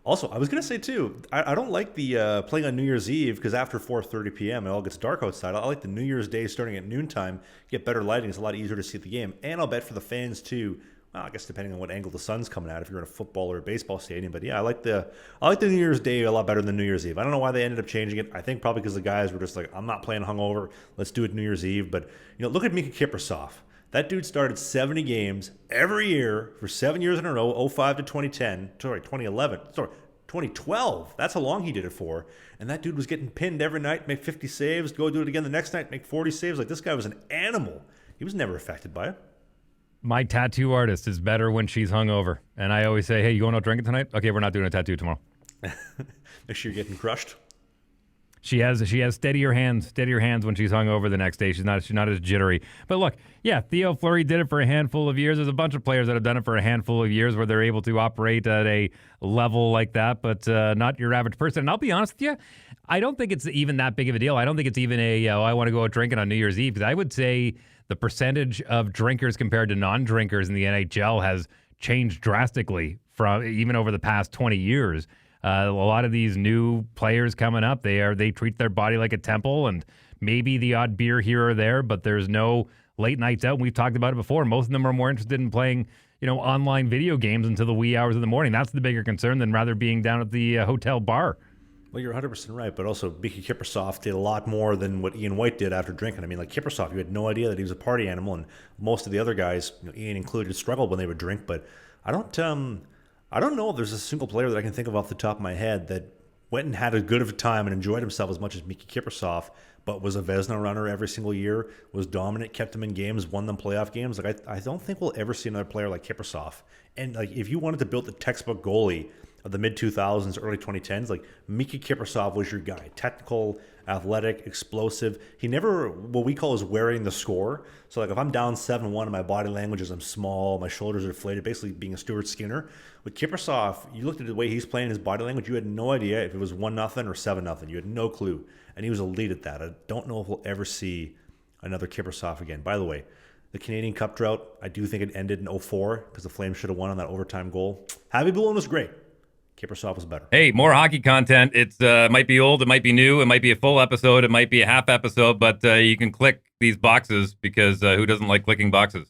Also, I was gonna say too, I don't like the playing on New Year's Eve because after 4:30 p.m. it all gets dark outside. I like the New Year's Day starting at noontime. Get better lighting; it's a lot easier to see the game, and I'll bet for the fans too. Well, I guess depending on what angle the sun's coming at, if you're in a football or a baseball stadium. But yeah, I like the New Year's Day a lot better than New Year's Eve. I don't know why they ended up changing it. I think probably because the guys were just like, I'm not playing hungover. Let's do it New Year's Eve. But look at Miikka Kiprusoff. That dude started 70 games every year for 7 years in a row, '05 to 2010. Sorry, 2011. Sorry, 2012. That's how long he did it for. And that dude was getting pinned every night, make 50 saves, go do it again the next night, make 40 saves. Like, this guy was an animal. He was never affected by it. My tattoo artist is better when she's hungover. And I always say, hey, you going out drinking tonight? Okay, we're not doing a tattoo tomorrow. Make sure you're getting crushed. She has steadier hands when she's hungover the next day. She's not as jittery. But look, yeah, Theo Fleury did it for a handful of years. There's a bunch of players that have done it for a handful of years where they're able to operate at a level like that, but not your average person. And I'll be honest with you, I don't think it's even that big of a deal. I don't think it's even I want to go out drinking on New Year's Eve, because I would say the percentage of drinkers compared to non-drinkers in the NHL has changed drastically from even over the past 20 years. A lot of these new players coming up, they treat their body like a temple, and maybe the odd beer here or there, but there's no late nights out. We've talked about it before. Most of them are more interested in playing, online video games until the wee hours of the morning. That's the bigger concern than rather being down at the hotel bar. Well, you're 100% right, but also Miikka Kiprusoff did a lot more than what Ian White did after drinking. I mean, like Kiprusoff, you had no idea that he was a party animal, and most of the other guys, Ian included, struggled when they would drink. But I don't know if there's a single player that I can think of off the top of my head that went and had as good of a time and enjoyed himself as much as Miikka Kiprusoff, but was a Vezina runner every single year, was dominant, kept them in games, won them playoff games. Like I don't think we'll ever see another player like Kiprusoff. And like if you wanted to build the textbook goalie of the mid 2000s, early 2010s, like Miikka Kiprusoff was your guy. Technical, athletic, explosive. He never, what we call, is wearing the score. So like if I'm down 7-1 and my body language is I'm small, my shoulders are deflated, basically being a Stuart Skinner. With Kiprusoff, you looked at the way he's playing, his body language, you had no idea if it was 1-0 or 7-0. You had no clue. And he was elite at that. I don't know if we'll ever see another Kiprusoff again. By the way, the Canadian Cup drought, I do think it ended in '04 because the Flames should have won on that overtime goal. Javi Bullen was great. Kiprusoff was better. Hey, more hockey content. It's might be old, it might be new, it might be a full episode, it might be a half episode, but you can click these boxes because who doesn't like clicking boxes?